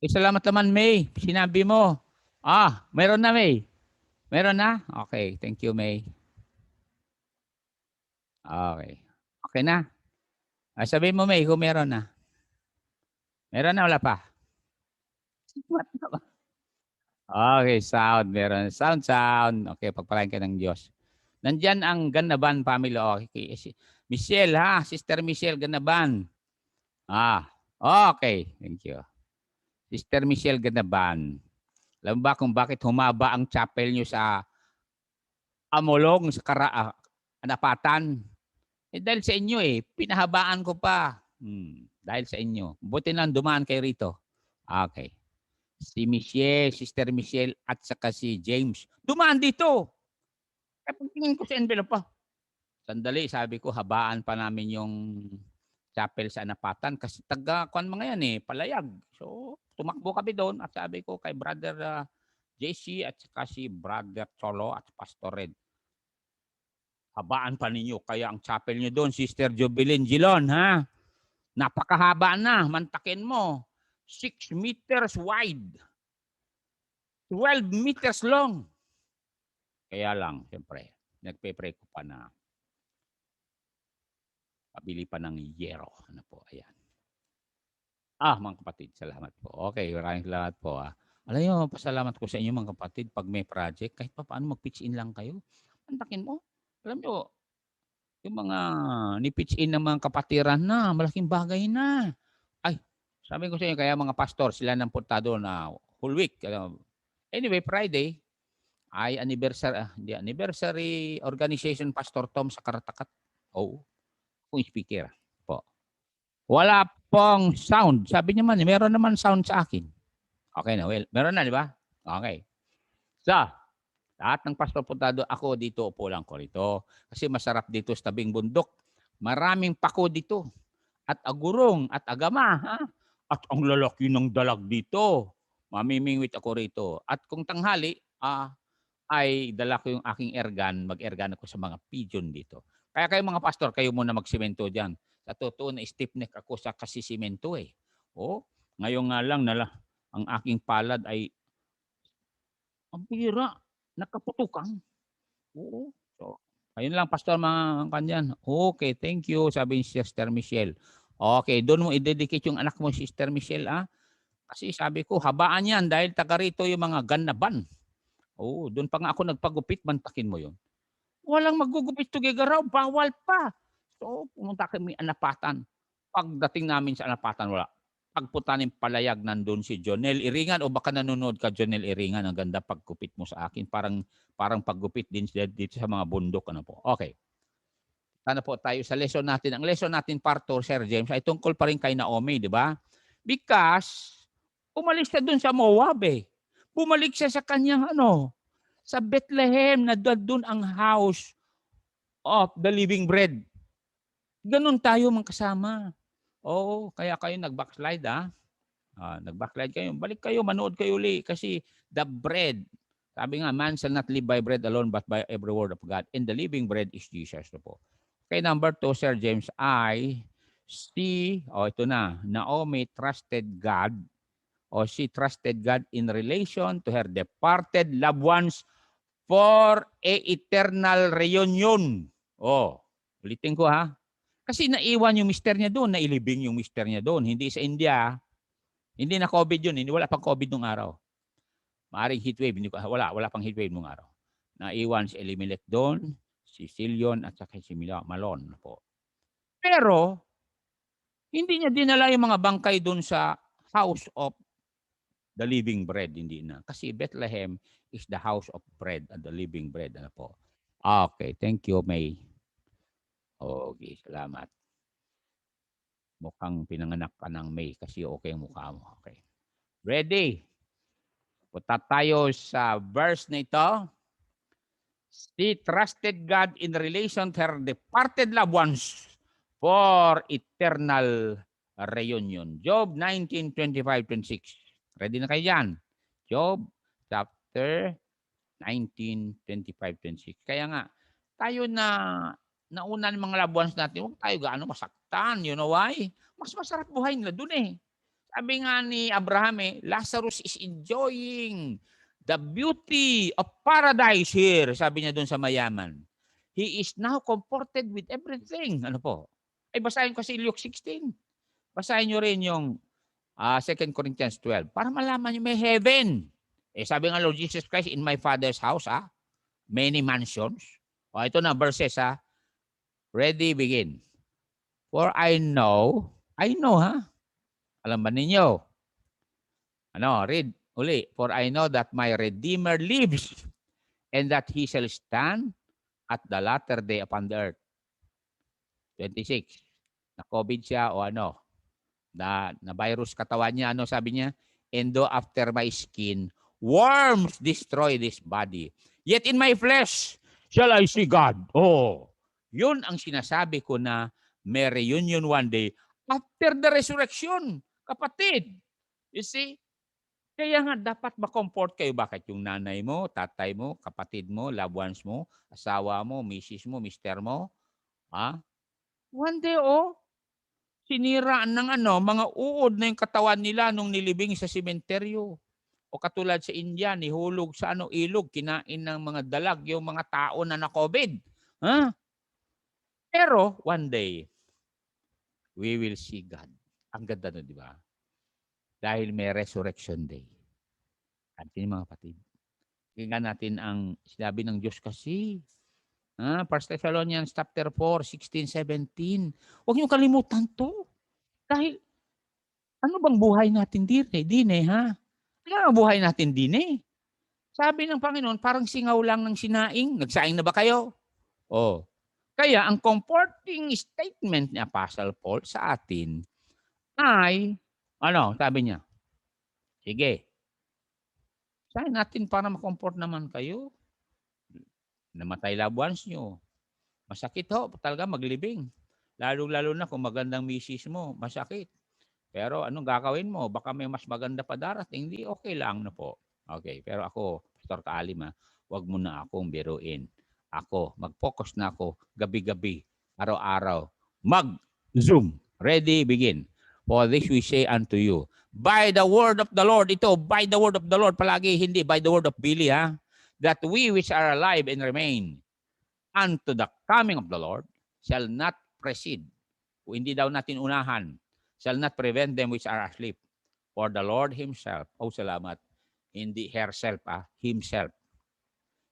Salamat naman, May. Sinabi mo. Meron na, May. Meron na? Okay. Thank you, May. Okay. Okay na? Sabihin mo, May, kung meron na. Meron na, wala pa? Okay, sound. Meron. Sound. Okay, pagpalain ka ng Diyos. Nandyan ang Ganaban family. Okay. Michelle, ha? Sister Michelle Ganaban. Okay. Thank you. Sister Michelle Ganaban. Alam ba kung bakit humaba ang chapel nyo sa Amolong, sa Anapatan? Dahil sa inyo pinahabaan ko pa. Dahil sa inyo. Buti lang dumaan kayo rito. Okay. Si Michelle, Sister Michelle, at saka si James. Dumaan dito. Kapag tingin ko sa envelope pa. Sandali, sabi ko, habaan pa namin yung chapel sa Anapatan kasi taga-kuan mga yan palayag. So, tumakbo kami doon at sabi ko kay Brother JC at saka si Brother Cholo at Pastor Red. Habaan pa ninyo. Kaya ang chapel nyo doon, Sister Jubilin Gilon, ha? Napakahaba na. Mantakin mo. 6 meters wide. 12 meters long. Kaya lang, siyempre, nagpe-pray ko pa na pabili pa ng yero. Ano po, ayan. Mga kapatid, salamat po. Okay, maraming salamat po. Alam niyo, pasalamat ko sa inyo mga kapatid pag may project, kahit pa paano mag-pitch in lang kayo. Mantakin mo. Alam niyo, yung mga ni-pitch in ng mga kapatiran na, malaking bagay na. Ay, sabi ko sa inyo, kaya mga pastor, sila nang puntado na whole week. Anyway, Friday, ay anniversary organization Pastor Tom sa Karatakat. Kung speaker po. Wala pong sound. Sabi niya man, meron naman sound sa akin. Okay na, well, meron na, di ba? Okay. So, lahat ng pastor puntado, ako dito, upo lang ko rito. Kasi masarap dito sa tabing bundok. Maraming pako dito. At agurong, at agama. Ha? At ang lalaki ng dalag dito. Mamimingwit ako rito. At kung tanghali, ay dala ko yung aking ergan, mag-ergan ako sa mga pigeon dito. Kaya kayo mga pastor, kayo muna magsimento dyan. Sa totoo na stiff neck ako sa kasisimento ngayon nga lang ang aking palad ay ang bira, nakaputukan. Oo. So, ayun lang pastor mga kanyan. Okay, thank you, sabi ni Sister Michelle. Okay, doon mo i-dedicate yung anak mo, Sister Michelle, Kasi sabi ko, habaan yan dahil taga rito yung mga Ganaban. Doon pa nga ako nagpagupit, mantakin mo yun. Walang magugupit together raw, bawal pa. So, pumunta kami Anapatan. Pagdating namin sa Anapatan, wala. Pagpunta ng palayag, nandun si Jonel Iringan, o baka nanonood ka, Jonel Iringan, ang ganda pagkupit mo sa akin. Parang paggupit din dito sa mga bundok. Ano po. Okay. Sana po tayo sa lesson natin. Ang lesson natin, part 2, Sir James, ay tungkol pa rin kay Naomi, di ba? Because, umalis siya dun sa Moab Bumalik siya sa kanyang sa Bethlehem na doon ang house of the living bread. Ganun tayo mga kasama. Kaya kayo nag-backslide nag-backslide kayo. Balik kayo, manood kayo uli kasi the bread. Sabi nga, man shall not live by bread alone but by every word of God. And the living bread is Jesus po. Okay, number 2, Sir James, ito na, Naomi trusted God she trusted God in relation to her departed loved ones for a eternal reunion. Ulitin ko Kasi naiwan yung mister niya doon, nailibing yung mister niya doon. Hindi sa India. Hindi na COVID yun. Wala pang COVID nung araw. Maaring heatwave. Wala pang heatwave nung araw. Naiwan si Elimelech doon, si Silion, at saka si Malon po. Pero, hindi niya dinala yung mga bangkay doon sa house of the living bread. Hindi na. Kasi Bethlehem is the house of bread and the living bread. Ano po? Okay, thank you, May. Okay, salamat. Mukhang pinanganak ka ng May kasi okay ang mukha mo. Okay. Ready? Punta tayo sa verse na ito. She trusted God in relation to her departed loved ones for eternal reunion. Job 19:25-26. Ready na kayo dyan? Job chapter 19:25-26. Kaya nga, tayo na nauna ng mga loved ones natin, huwag tayo gaano masaktan. You know why? Mas masarap buhay nila dun Sabi nga ni Abraham, Lazarus is enjoying the beauty of paradise here. Sabi niya doon sa mayaman. He is now comforted with everything. Ano po? Ay, basahin ko si Luke 16. Basahin nyo rin yung 2 Corinthians 12 para malaman nyo may heaven. Sabi nga Lord Jesus Christ, in my Father's house, many mansions. Ito na, verses, Ready, begin. For I know, alam ba ninyo? Read uli. For I know that my Redeemer lives and that He shall stand at the latter day upon the earth. 26. Na-COVID siya o na virus katawan niya. Sabi niya? And though after my skin, worms destroy this body. Yet in my flesh shall I see God. Yun ang sinasabi ko na may reunion one day after the resurrection. Kapatid, you see? Kaya nga dapat ma-comfort kayo. Bakit? Yung nanay mo, tatay mo, kapatid mo, loved ones mo, asawa mo, misis mo, mister mo, one day, sinira ng mga uod na yung katawan nila nung nilibing sa sementeryo. O katulad sa India, nihulog sa ilog, kinain ng mga dalag yung mga tao na na-COVID. Pero one day, we will see God. Ang ganda nun, di ba? Dahil may resurrection day. At mga kapatid, tingnan natin ang sinabi ng Diyos kasi. 1 Thessalonians chapter 4, 16, 17. Huwag niyo kalimutan to. Dahil, ano bang buhay natin dine, ha? Ano ang buhay natin dine? Sabi ng Panginoon, parang singaw lang ng sinaing. Nagsaing na ba kayo? Kaya, ang comforting statement ni Apostle Paul sa atin ay, sabi niya? Sige. Sabi natin para ma-comfort naman kayo. Namatay loved ones nyo. Masakit talaga maglibing. Lalo-lalo na kung magandang misis mo, masakit. Pero anong gagawin mo? Baka may mas maganda pa darating. Hindi, okay lang na po. Okay, pero ako, Pastor Kaalim, wag mo na akong biruin. Ako, mag-focus na ako gabi-gabi, araw-araw. Mag-Zoom. Ready, begin. For this we say unto you, by the word of the Lord, by the word of the Lord, palagi, hindi by the word of Billy, that we which are alive and remain unto the coming of the Lord shall not precede. Kung hindi daw natin unahan, shall not prevent them which are asleep. For the Lord Himself, salamat, hindi herself, Himself,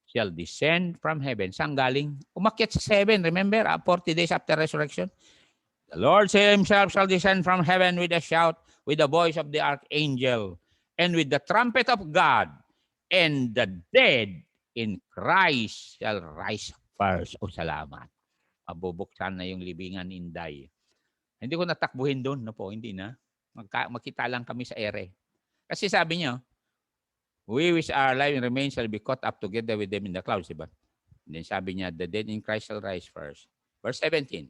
shall descend from heaven. Saan galing? Umakyat sa 7, remember, 40 days after resurrection. The Lord Himself shall descend from heaven with a shout, with the voice of the archangel, and with the trumpet of God, and the dead in Christ shall rise first. Salamat. Mabubuksan na yung libingan ni Inday. Hindi ko natakbuhin doon, hindi na. Makita lang kami sa ere. Kasi sabi niya, we which are alive and remain shall be caught up together with them in the clouds, diba? And then sabi niya, the dead in Christ shall rise first. Verse 17,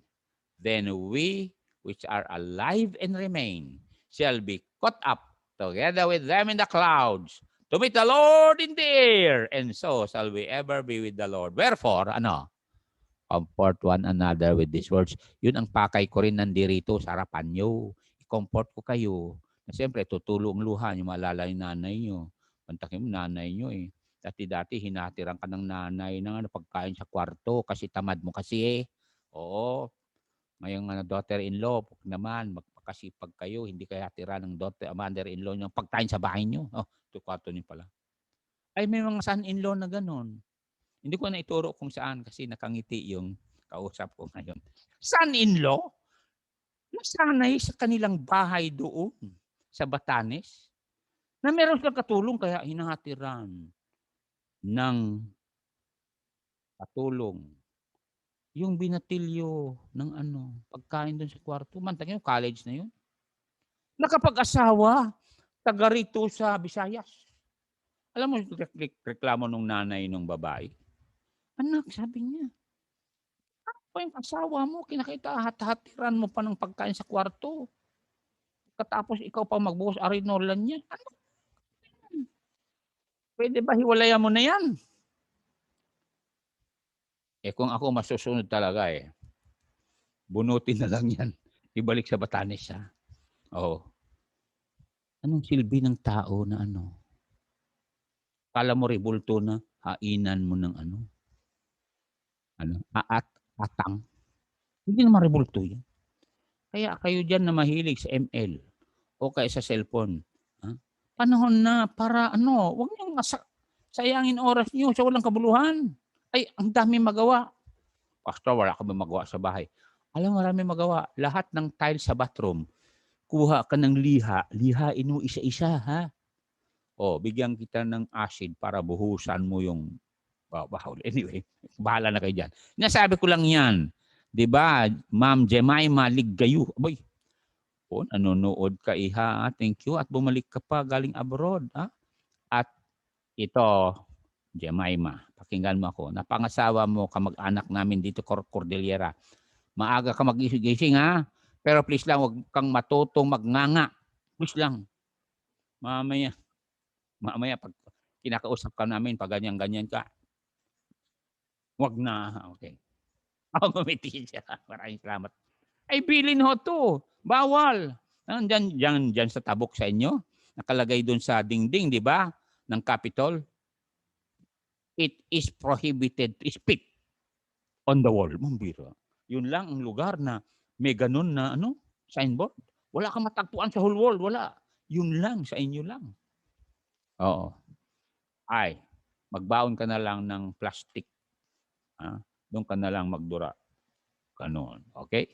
then we which are alive and remain shall be caught up together with them in the clouds to meet the Lord in the air, and so shall we ever be with the Lord. Wherefore, comfort one another with these words. Yun ang pakay ko rin nandirito sa harapan nyo. I-comfort ko kayo. Na siyempre, tutulong luha nyo, maalala yung nanay nyo. Pantakin mo, nanay nyo Dati-dati, hinatiran ka ng nanay ng pagkain sa kwarto kasi tamad mo kasi Oo. Ngayong daughter-in-law, naman, magpakasipag kayo, hindi kayo hatira ng mother-in-law nyo pagkain sa bahay nyo. Ito kwarto nyo pala. Ay, may mga son-in-law na ganon. Hindi ko na ituro kung saan kasi nakangiti yung kausap ko ngayon. Son-in-law? Nasanay sa kanilang bahay doon sa Batanes na meron silang katulong kaya hinahatiran ng katulong yung binatilyo ng pagkain doon sa kwarto. Mantagin yung college na yun. Nakapag-asawa, taga rito sa Visayas. Alam mo, reklamo nung nanay nung babae. Anak, sabi niya, ano yung asawa mo? Kinakita, hatiran mo pa ng pagkain sa kwarto. Katapos ikaw pa magbuhos arinolan niya. Ano? Pwede ba hiwalayan mo na yan? Kung ako masusunod talaga bunutin na lang yan. Ibalik sa Batanes, Oo. Anong silbi ng tao na ano? Akala mo rebulto na, hainan mo ng ano, atang. Hindi naman rebulto yan. Kaya kayo diyan na mahilig sa ML o kaya sa cellphone, panahon na para ano, wag niyong sayangin oras niyo sa walang kabuluhan. Ay, ang daming magawa. Pastor, wala ka bang magawa sa bahay? Alam mo, maraming magawa. Lahat ng tiles sa bathroom, kuha ka ng lihain mo isa-isa, ha? O, bigyan kita ng acid para buhusan mo yung bahol. Anyway, bahala na kayo dyan. Nasabi ko lang yan. 'Di ba, Ma'am Jemima Liggayo? Aboy, nanonood ka iha. Thank you. At bumalik ka pa galing abroad. At ito, Jemima, pakinggan mo ako. Napangasawa mo, kamag-anak namin dito, Cordillera. Maaga ka magising, ha? Pero please lang, wag kang matutong magnganga. Please lang. Mamaya pag kinakausap ka namin, pag ganyan-ganyan ka, wag na. Okay. Ngumiti siya. Maraming salamat. Ay, bilin ho to. Bawal. Diyan sa tabok sa inyo. Nakalagay doon sa dingding, di ba? Ng Capitol. It is prohibited to spit on the wall. Mambira. Yun lang ang lugar na may ganun na signboard. Wala kang matagpuan sa whole world. Wala. Yun lang. Sa inyo lang. Oo. Ay, magbaon ka na lang ng plastic. Doon ka na lang magdura. Ganon. Okay?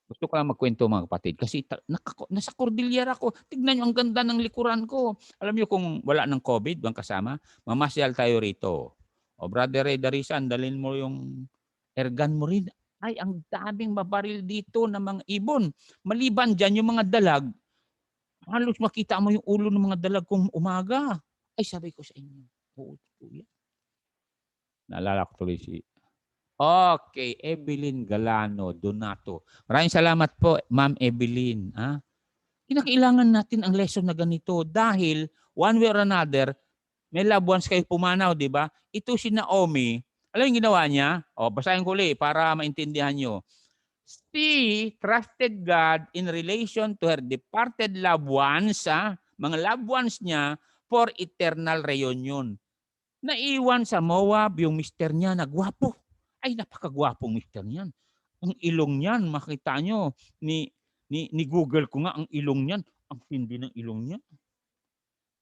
Gusto ko lang magkwento mga kapatid kasi nasa Cordillera ko. Tignan nyo ang ganda ng likuran ko. Alam nyo kung wala ng COVID, bang kasama, mamasyal tayo rito. O Brother Ray Darisan, dalhin mo yung airgun mo rin. Ay, ang daming mabaril dito ng mga ibon. Maliban dyan, yung mga dalag, halos makita mo yung ulo ng mga dalag kung umaga. Ay, sabi ko sa inyo. Oo, yan. Naalala ko tuloy si Okay, Evelyn Galano Donato. Maraming salamat po, Ma'am Evelyn. Kinakailangan natin ang lesson na ganito dahil one way or another, may loved ones kayo pumanaw, di ba? Ito si Naomi, alam yung ginawa niya? Basahin ko ulit para maintindihan nyo. She trusted God in relation to her departed loved ones, mga loved ones niya, for eternal reunion. Naiwan sa Moab yung mister niya na gwapo. Ay, napakagwapong mister niyan. Ang ilong niyan, makita nyo, ni Google ko nga ang ilong niyan. Ang tindi ng ilong niya.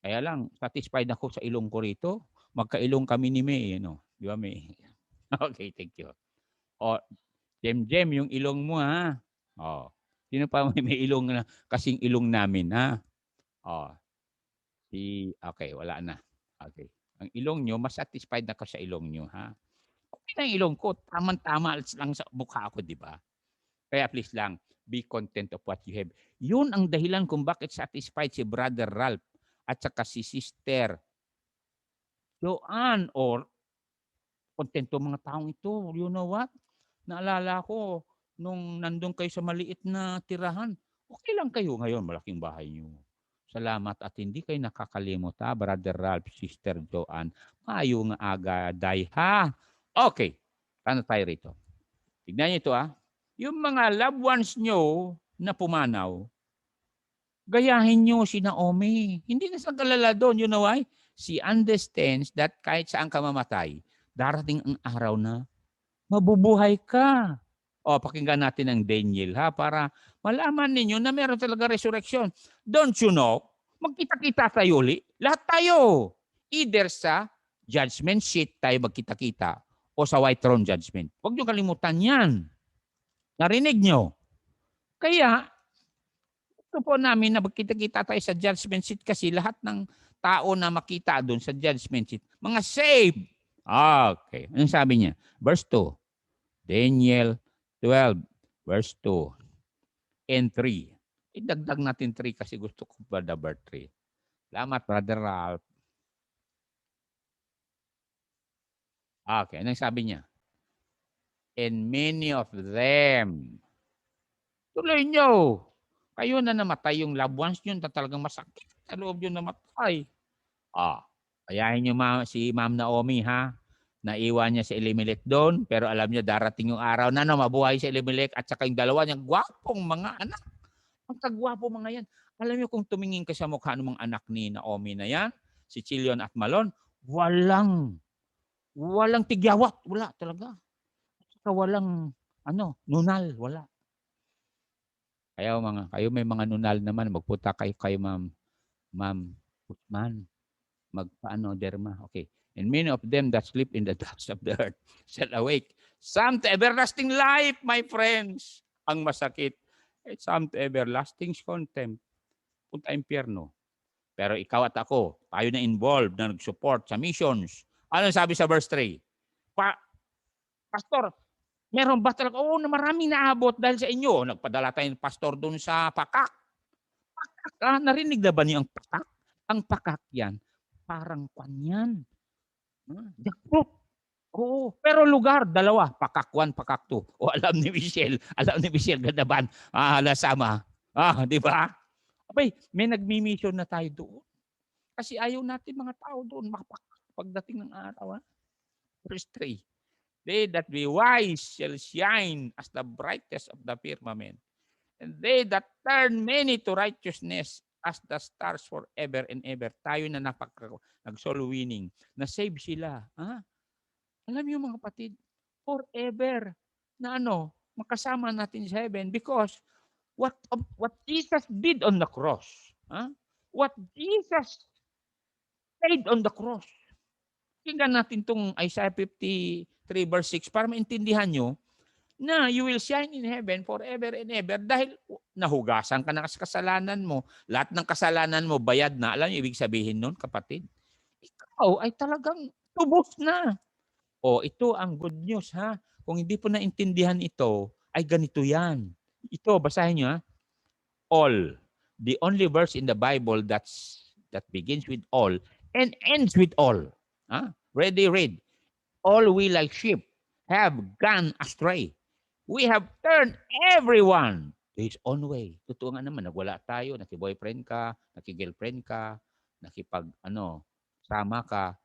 Kaya lang, satisfied ako sa ilong ko rito. Magkailong kami ni May. Di ba, May? Okay, thank you. Jem, yung ilong mo, ha? Sino pa may ilong na kasing ilong namin, ha? Okay, wala na. Okay. Ang ilong nyo, mas satisfied na ka sa ilong nyo, ha? Okay na yung ilong ko. Tama-tama lang sa mukha ako, di ba? Kaya please lang, be content of what you have. Yun ang dahilan kung bakit satisfied si Brother Ralph at saka si Sister Joanne or kontento mga taong ito. You know what? Naalala ko, nung nandun kayo sa maliit na tirahan, okay lang kayo ngayon, malaking bahay nyo. Salamat at hindi kayo nakakalimot, Brother Ralph, Sister Joanne. Mayo nga aga, day, ha? Okay, ano tayo rito? Tignan niyo ito, Yung mga loved ones nyo na pumanaw, gayahin nyo si Naomi. Hindi na sa galala doon. You know why? She understands that kahit saan ka mamatay, darating ang araw na mabubuhay ka. Pakinggan natin ang Daniel, para malaman ninyo na meron talaga resurrection. Don't you know? Magkita-kita tayo uli. Lahat tayo. Either sa judgment seat tayo magkita-kita o sa white throne judgment. Huwag nyo kalimutan yan. Narinig nyo? Kaya, ito po namin na magkita-kita tayo sa judgment seat kasi lahat ng tao na makita doon sa judgment seat, mga saved. Okay. Anong sabi niya? Verse 2. Daniel 12, verse 2 and 3. Idagdag natin 3 kasi gusto ko pa number 3. Salamat, Brother Ralph. Okay, anong sabi niya? And many of them. Tuloy nyo. Kayo na namatay yung loved ones nyo na talagang masakit sa loob nyo namatay. Kayahin nyo si Ma'am Naomi, ha? Naiwan niya si Elimelech doon, pero alam niya darating yung araw na mabuhay si Elimelech at saka yung dalawa niyang gwapong mga anak. Ang kagwapo mga yan. Alam niyo kung tumingin ka sa mukha ng mga anak ni Naomi na yan, si Chilion at Malon, walang tigyawat, wala talaga. Saka walang nunal, wala. Kayo may mga nunal naman, magpunta kayo kay Ma'am Usman. Derma. Okay. And many of them that sleep in the dust of the earth shall awake. Some to everlasting life, my friends. Ang masakit. Some to everlasting contempt. Punta impyerno. Pero ikaw at ako, tayo na involved na nag-support sa missions. Ano sabi sa verse 3? Pastor, meron ba talaga? Oo, na maraming naabot dahil sa inyo. Nagpadala tayo ng pastor doon sa Pakak. Pakak, narinig na ba niyo ang Pakak? Ang Pakak yan, parang kanyan. Jakpot. Oo, pero lugar, dalawa. Pakak 1, Pakak 2. O alam ni Michelle Gadaban, lasama. Di ba? Abay, may nagmi-mission na tayo doon. Kasi ayaw natin mga tao doon pagdating ng araw. Verse 3. They that be wise shall shine as the brightest of the firmament. And they that turn many to righteousness as the stars forever and ever. Tayo na nag-soul winning. Na-save sila. Alam niyo mga kapatid, forever na makasama natin sa heaven because what Jesus did on the cross. What Jesus paid on the cross. Tingnan natin itong Isaiah 53 verse 6 para maintindihan nyo na you will shine in heaven forever and ever dahil nahugasan ka na sa kasalanan mo. Lahat ng kasalanan mo, bayad na. Alam niyo ibig sabihin nun, kapatid? Ikaw ay talagang tubos na. Ito ang good news, ha? Kung hindi po naintindihan ito, ay ganito yan. Ito, basahin nyo, ha? All. The only verse in the Bible that begins with all and ends with all. Ready, read. All we like sheep have gone astray. We have turned everyone to his own way. Totoo nga naman, nagwala tayo, naki-boyfriend ka, naki-girlfriend ka, sama ka.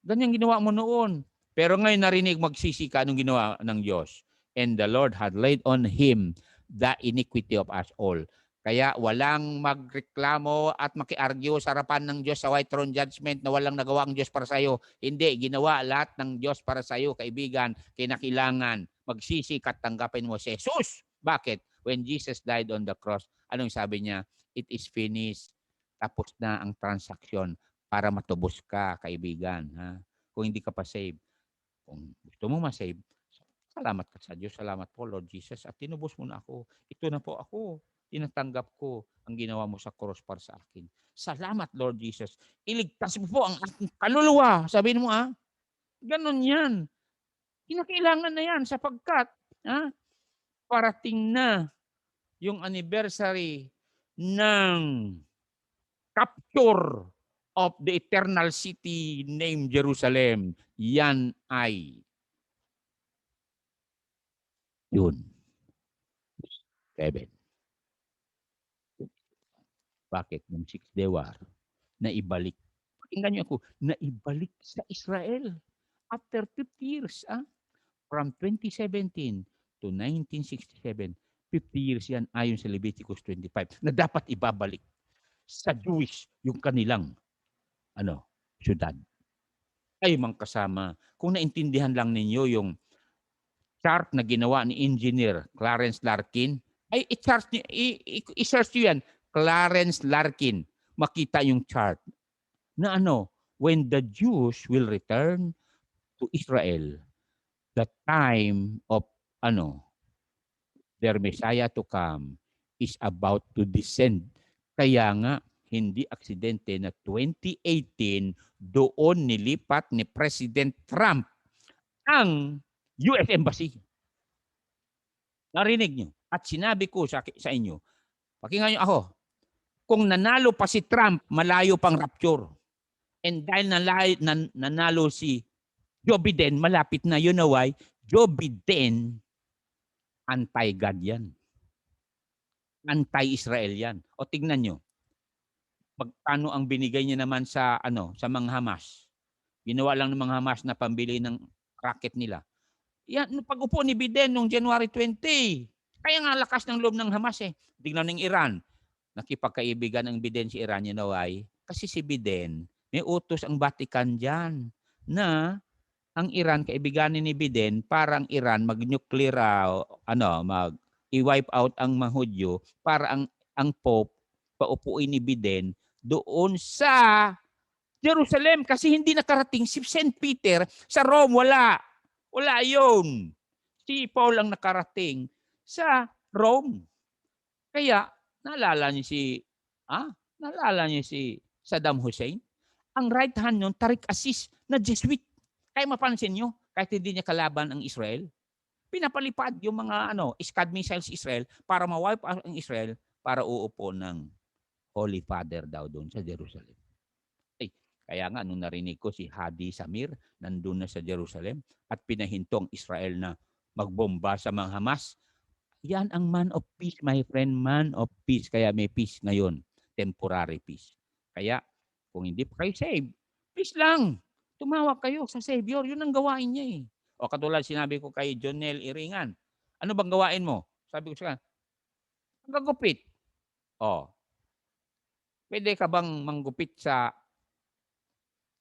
Ganyan ginawa mo noon. Pero ngayon narinig magsisi ka anong ginawa ng Diyos. And the Lord had laid on him the iniquity of us all. Kaya walang magreklamo at maki-argue sa harapan ng Diyos sa white throne judgment na walang nagawa ang Diyos para sa iyo. Hindi, ginawa lahat ng Diyos para sa iyo, kaibigan, kinakailangan magsisi at tanggapin mo si Jesus. Bakit? When Jesus died on the cross, anong sabi niya? It is finished. Tapos na ang transaction para matubos ka, kaibigan. Kung hindi ka pa save. Kung gusto mo ma-save, salamat ka sa Diyos. Salamat po, Lord Jesus. At tinubos mo na ako. Ito na po ako. Tinatanggap ko ang ginawa mo sa cross para sa akin. Salamat, Lord Jesus. Iligtas mo po ang aking kaluluwa. Sabihin mo, ganon yan. Kinakailangan na yan sapagkat, parating na yung anniversary ng capture of the eternal city named Jerusalem. Yan ay yun. 7. Bakit? Yung 6 day war, naibalik. Pakinggan niyo ako, naibalik sa Israel after 50 years. From 2017 to 1967, 50 years yan ayon sa Leviticus 25 na dapat ibabalik sa Jewish yung kanilang syudad. Ay mga kasama, kung naintindihan lang ninyo yung chart na ginawa ni Engineer Clarence Larkin, ay i-search nyo yan, Clarence Larkin, makita yung chart na when the Jews will return to Israel, the time of their Messiah to come is about to descend. Kaya nga, hindi aksidente na 2018 doon nilipat ni President Trump ang US Embassy. Narinig nyo? At sinabi ko sa inyo, pakinggan nyo ako, kung nanalo pa si Trump, malayo pang rapture. And dahil nanalo si Joe Biden, malapit na. You know why? Joe Biden, anti-God yan. Anti-Israel yan. O tignan nyo, paano ang binigay niya naman sa mga Hamas. Ginawa lang ng mga Hamas na pambili ng racket nila. Yan, pag-upo ni Biden noong January 20, Kaya nga lakas ng loob ng Hamas eh. Tingnan ng Iran. Nakipagkaibigan ang Biden si Iran, you know why? Kasi si Biden, may utos ang Vatican dyan na ang Iran, kaibiganin ni Biden, para ang Iran mag-nuclear, i-wipe out ang mga Hudyo para ang Pope paupuin ni Biden doon sa Jerusalem kasi hindi nakarating si St. Peter sa Rome. Wala yun. Si Paul ang nakarating sa Rome. Kaya, naalala niyo si Saddam Hussein? Ang right hand nun, Tariq Aziz na Jesuit. Kaya mapansin nyo, kahit hindi niya kalaban ang Israel, pinapalipad yung mga Scud missiles Israel para ma-wipe out ang Israel para uupo ng Holy Father daw doon sa Jerusalem. Kaya nga, nung narinig ko si Hadi Samir, nandun na sa Jerusalem at pinahintong Israel na magbomba sa mga Hamas. Yan ang man of peace, my friend, man of peace. Kaya may peace ngayon, temporary peace. Kaya, kung hindi pa kayo saved, peace lang. Tumawag kayo sa Savior. Yun ang gawain niya eh. O katulad sinabi ko kay Jonel Iringan, ano bang gawain mo? Sabi ko sa kanya, manggupit. O, pwede ka bang manggupit sa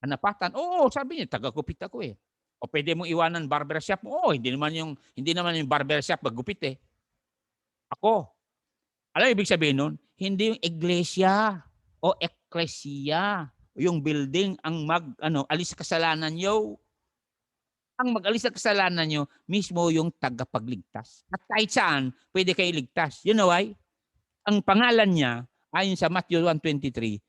anapatan? Oo, sabi niya, taga-gupit ako eh. O pwede mong iwanan barbershop mo? Oo, hindi naman yung barbershop maggupit eh. Ako. Alam ibig sabihin nun? Hindi yung iglesia o eklesiya, yung building ang alis sa kasalanan nyo. Ang mag-alis sa kasalanan nyo, mismo yung tagapagligtas. At kahit saan, pwede kayo iligtas. You know why? Ang pangalan niya, ayon sa Matthew 1:23,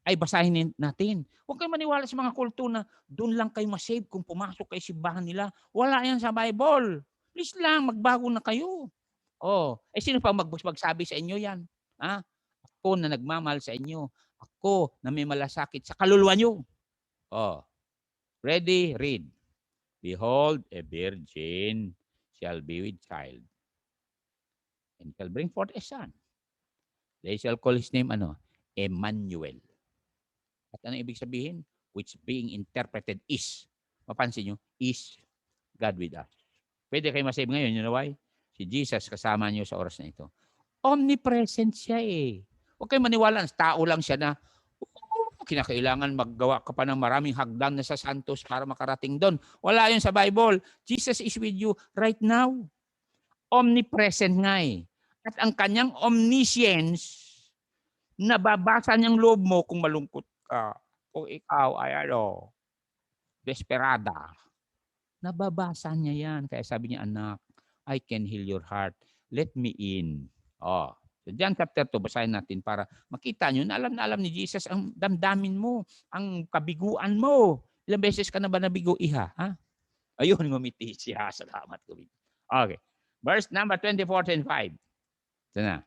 ay basahin natin. Huwag kayo maniwala sa mga kulto na doon lang kayo masave kung pumasok kayo simbahan nila. Wala yan sa Bible. Please lang, magbago na kayo. Sino pa magsabi sa inyo yan? Ha? Ako na nagmamahal sa inyo. Ako na may malasakit sa kaluluwa nyo. Ready? Read. Behold, a virgin shall be with child and shall bring forth a son. They shall call his name Emmanuel. At ano ibig sabihin? Which being interpreted is. Mapansin nyo? Is God with us. Pwede kayo masave ngayon. You know why? Si Jesus kasama nyo sa oras na ito. Omnipresent siya eh. Huwag kayo maniwala. Tao lang siya na kinakailangan maggawa ka pa ng maraming hagdan na sa Santos para makarating doon. Wala yun sa Bible. Jesus is with you right now. Omnipresent nga eh. At ang kanyang omniscience, nababasa niyang loob mo kung malungkot ka, kung ikaw ay desperada. Nababasa niya yan. Kaya sabi niya, anak, I can heal your heart. Let me in. So John chapter 2, basahin natin para makita nyo na alam ni Jesus ang damdamin mo, ang kabiguan mo. Ilang beses ka na ba nabigo, iha? Ha? Ayun, ngumiti siya. Salamat. Okay. Verse number 24 and 5. Ito na.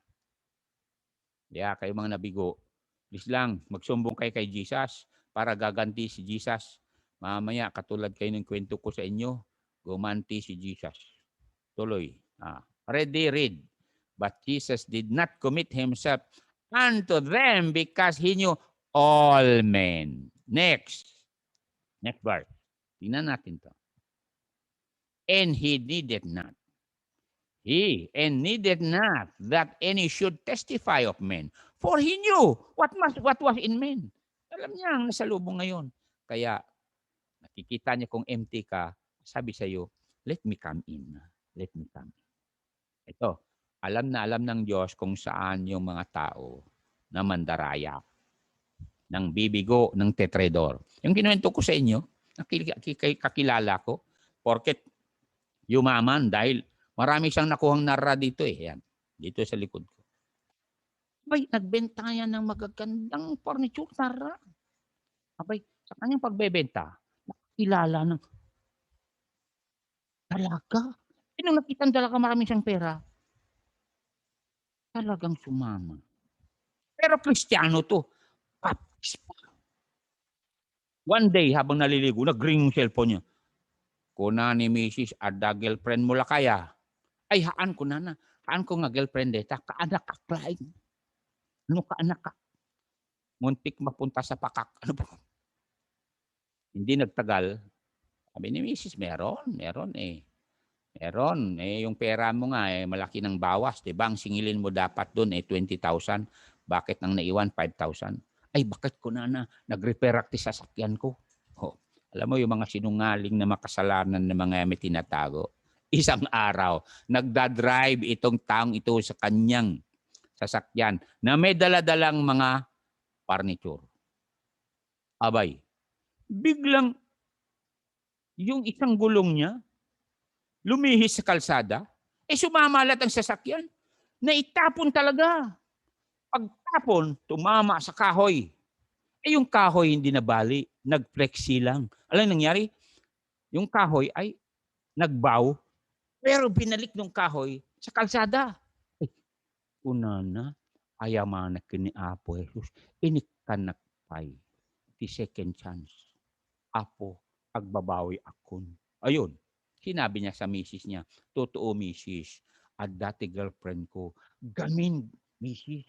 Kayo mga nabigo. Please lang, magsumbong kayo kay Jesus para gaganti si Jesus. Mamaya, katulad kayo ng kwento ko sa inyo, gumanti si Jesus. Tuloy. Ready, read. But Jesus did not commit himself unto them because he knew all men. Next verse. Tingnan natin to. And he needed not that any should testify of men. For he knew what was in men. Alam niya ang nasa lubong ngayon. Kaya nakikita niya kung empty ka, sabi sa iyo, let me come in. Let me come in. Ito. Alam na alam ng Diyos kung saan yung mga tao na mandaraya, ng bibigo, ng tetredor. Yung kinuwento ko sa inyo, kakilala ko, porket yumaman dahil marami siyang nakuhang narra dito eh. Yan, dito sa likod ko. Abay, nagbenta yan ng magagandang furniture, narra. Abay, sa kanyang pagbebenta, nakilala ng dalaga. Nung nakita ang dalaga, marami siyang pera. Talagang sumama. Pero Kristiyano to. One day, habang naliligo, nag-ring yung cellphone niya. Kuna ni Mrs. Ada girlfriend mo la kaya. Ay, haan ko na. Haan ko nga girlfriend deta. Kaanak ka, Klein. Ano kaanak ka? Muntik mapunta sa pakak. Ano ba? Hindi nagtagal. Sabi ni Mrs. Meron eh. Meron. Yung pera mo nga, malaki ng bawas. Diba? Ang singilin mo dapat doon, 20,000. Bakit ang naiwan, 5,000? Ay, bakit ko nag-repair sa sasakyan ko? Oh, alam mo, yung mga sinungaling na makasalanan ng mga may tinatago. Isang araw, nagdadrive itong taong ito sa kanyang sasakyan na may daladalang mga furniture. Abay, biglang yung isang gulong niya, lumihis sa kalsada, sumamalat ang sasakyan. Naitapon talaga. Pagtapon, tumama sa kahoy. Yung kahoy hindi nabali, nag-flexi lang. Alam nangyari? Yung kahoy ay nagbaw, pero binalik ng kahoy sa kalsada. Una na, ayamanak ni Apo Jesus, inikanak pay, the second chance. Apo, agbabawi akon. Ayun, sinabi niya sa misis niya, totoo misis, at dati girlfriend ko, gamin misis,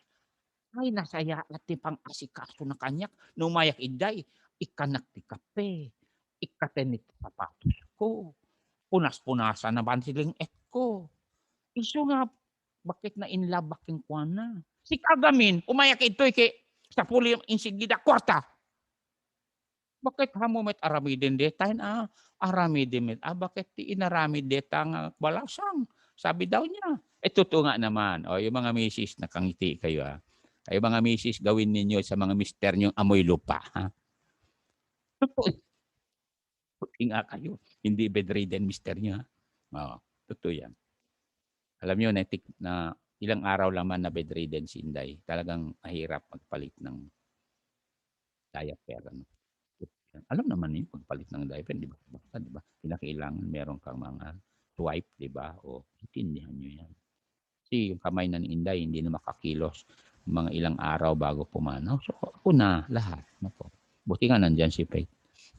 ay nasaya at ti pang asikaso na kanyak, numayak iday, ikanak ti kape, ikatenit sapatos ko, punas-punasan na bansiling ek ko. Iso nga, bakit na in love baking kwa na? Si kagamin, umayak ito'y kay sa puli insigida, kwarta. Bakit hamo met aramidin detain aramidin met bakit ti inaramid deta nga balasang sabi daw niya totoo nga naman yung mga misis nakangiti kayo kayo mga misis gawin ninyo sa mga mister niyo amoy lupa totoo nga kayo hindi bedridden mister niyo totoo yan alam niyo na ilang araw lang man na bedridden si Inday talagang mahirap magpalit ng diaper alam naman niyo pagpalit ng diaper, di ba? Basta, di ba? Kinakailangan meron kang mga swipe, di ba? O intindihan niyo yan. Kasi yung kamay na ni Inday, hindi na makakilos mga ilang araw bago pumanaw. So, ako na lahat. Nako. Buti nga nandyan si Faith.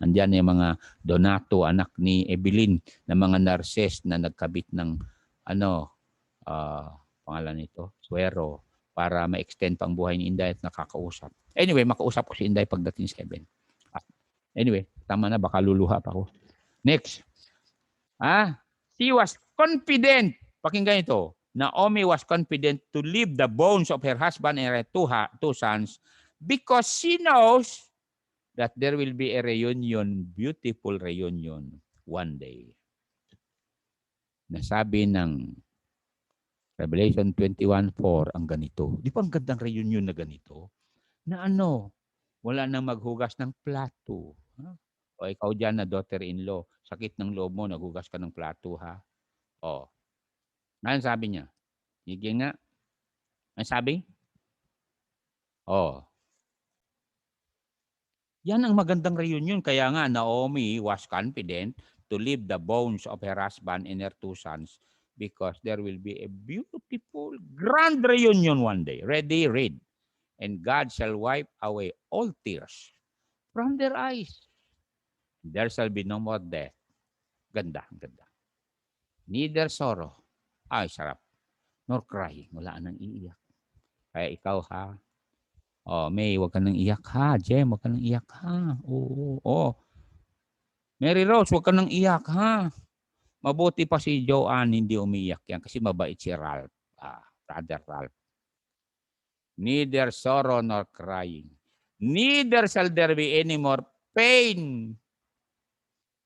Nandyan yung mga Donato, anak ni Evelyn, na mga nurses na nagkabit ng pangalan nito, suwero, para ma-extend pang buhay ni Inday at nakakausap. Anyway, makausap ko si Inday pagdating 7. Anyway, tama na, baka luluha pa ako. Next. She was confident. Pakinggan ito. Naomi was confident to leave the bones of her husband and her two sons because she knows that there will be a reunion, beautiful reunion, one day. Nasabi ng Revelation 21:4 ang ganito. Di ba ang gandang reunion na ganito? Na wala nang maghugas ng plato. O ikaw dyan na daughter-in-law, sakit ng loob mo, naghugas ka ng plato ha. Ano sabi niya? Sige nga. Ano sabi? Yan ang magandang reunion. Kaya nga, Naomi was confident to leave the bones of her husband and her two sons because there will be a beautiful, grand reunion one day. Ready? Read. And God shall wipe away all tears from their eyes. There shall be no more death. Ganda, ganda. Neither sorrow. Ay, sarap. Nor crying. Wala nang iiyak. Kaya ikaw ha. May, wag ka nang iyak ha. Jem, wag ka nang iyak ha. Oo. Mary Rose, wag ka nang iyak ha. Mabuti pa si Joanne hindi umiiyak yan kasi mabait si Ralph. Brother Ralph. Neither sorrow nor crying. Neither shall there be any more pain.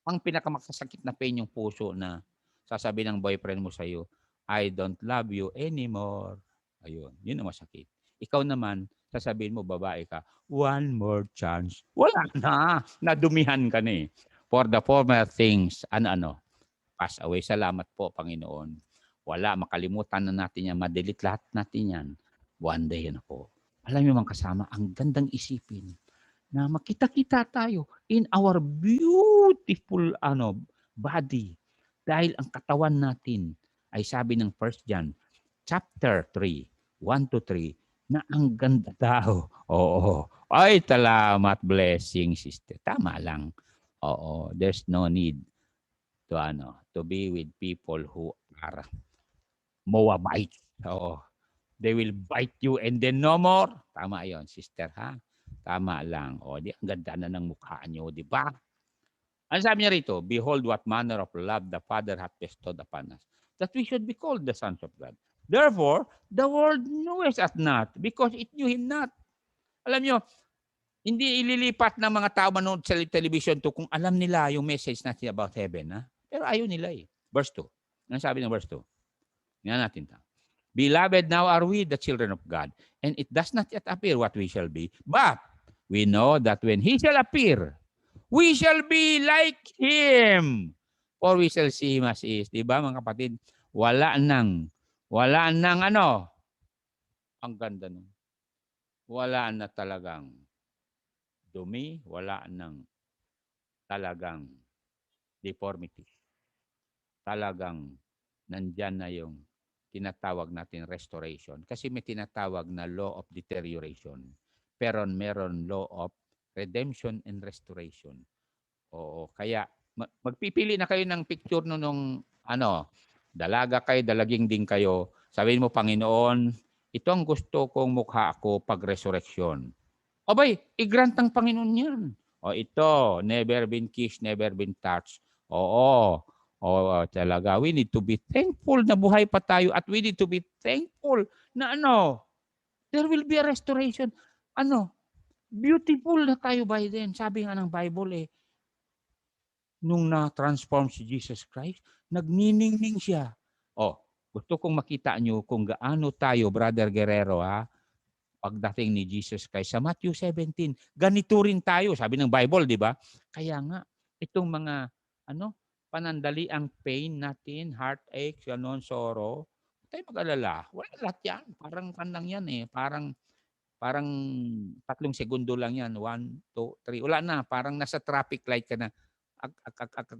Ang pinakamakasakit na pain yung puso na sasabihin ng boyfriend mo sa'yo, I don't love you anymore. Ayun, yun ang masakit. Ikaw naman, sasabihin mo, babae ka, one more chance. Wala na. Nadumihan ka na eh. For the former things, pass away. Salamat po, Panginoon. Wala, makalimutan na natin yan. Madelete lahat natin yan. One day, alam niyo mga kasama, ang gandang isipin na makita-kita tayo in our beautiful body. Dahil ang katawan natin ay sabi ng 1 John chapter 3, 1-3, na ang ganda daw. Oo. Ay, salamat, blessing, sister. Tama lang. Oo. There's no need to be with people who are Moabite. Oo. They will bite you and then no more. Tama yon, sister ha. Tama lang. Di ang ganda na ng mukha nyo, di ba? Ano sabi niya rito? Behold what manner of love the Father hath bestowed upon us, that we should be called the sons of God. Therefore, the world knoweth us not, because it knew Him not. Alam niyo, hindi ililipat ng mga tao manood sa television to kung alam nila yung message natin about heaven. Ha? Pero ayaw nila eh. Verse 2. Ano sabi ng verse 2? Tingnan natin ta. Beloved, now are we the children of God, and it does not yet appear what we shall be, but we know that when He shall appear, we shall be like Him, for we shall see Him as He is. Diba mga kapatid? Wala nang ano, ang ganda nun. Wala na talagang dumi, wala nang talagang deformity. Talagang nandyan na yung tinatawag natin restoration. Kasi may tinatawag na law of deterioration. Pero meron law of redemption and restoration. Oo, kaya magpipili na kayo ng picture nung ano, dalaga kayo, dalaging din kayo. Sabihin mo, Panginoon, ito ang gusto kong mukha ako pag resurrection. Abay, i-grant ng Panginoon yan. O ito, never been kissed, never been touched. Oo, talaga. We need to be thankful na buhay pa tayo at we need to be thankful na ano, there will be a restoration. Ano, beautiful na tayo by then. Sabi nga ng Bible nung na-transform si Jesus Christ, nagniningning siya. Gusto kong makita nyo kung gaano tayo, Brother Guerrero, pagdating ni Jesus Christ sa Matthew 17. Ganito rin tayo, sabi ng Bible, di ba? Kaya nga, itong mga panandali ang pain natin, heartache, sorrow, tayo mag-alala. Wala lahat yan. Parang kanlang yan Parang 3 segundo lang yan. 1, 2, 3. Wala na. Parang nasa traffic light ka na.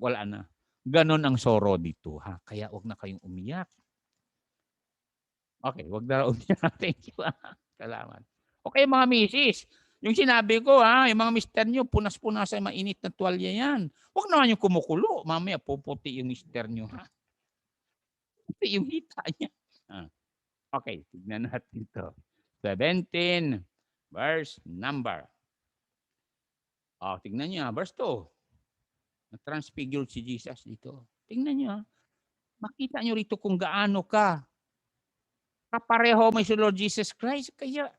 Wala na. Ganon ang sorrow dito. Kaya wag na kayong umiyak. Okay, wag na umiyak. Thank you. Salamat. Okay, mga misis. Yung sinabi ko, yung mga mister nyo, punas-punasan, mainit na tuwalya yan. Huwag naman yung kumukulo. Mamaya, puputi yung mister nyo, Puti yung hita niya. Okay, tignan natin ito. 17, verse number. Tignan nyo, verse 2. Na-transfigure si Jesus dito. Tingnan nyo, makita nyo rito kung gaano ka kapareho mo si Lord Jesus Christ. Kaya,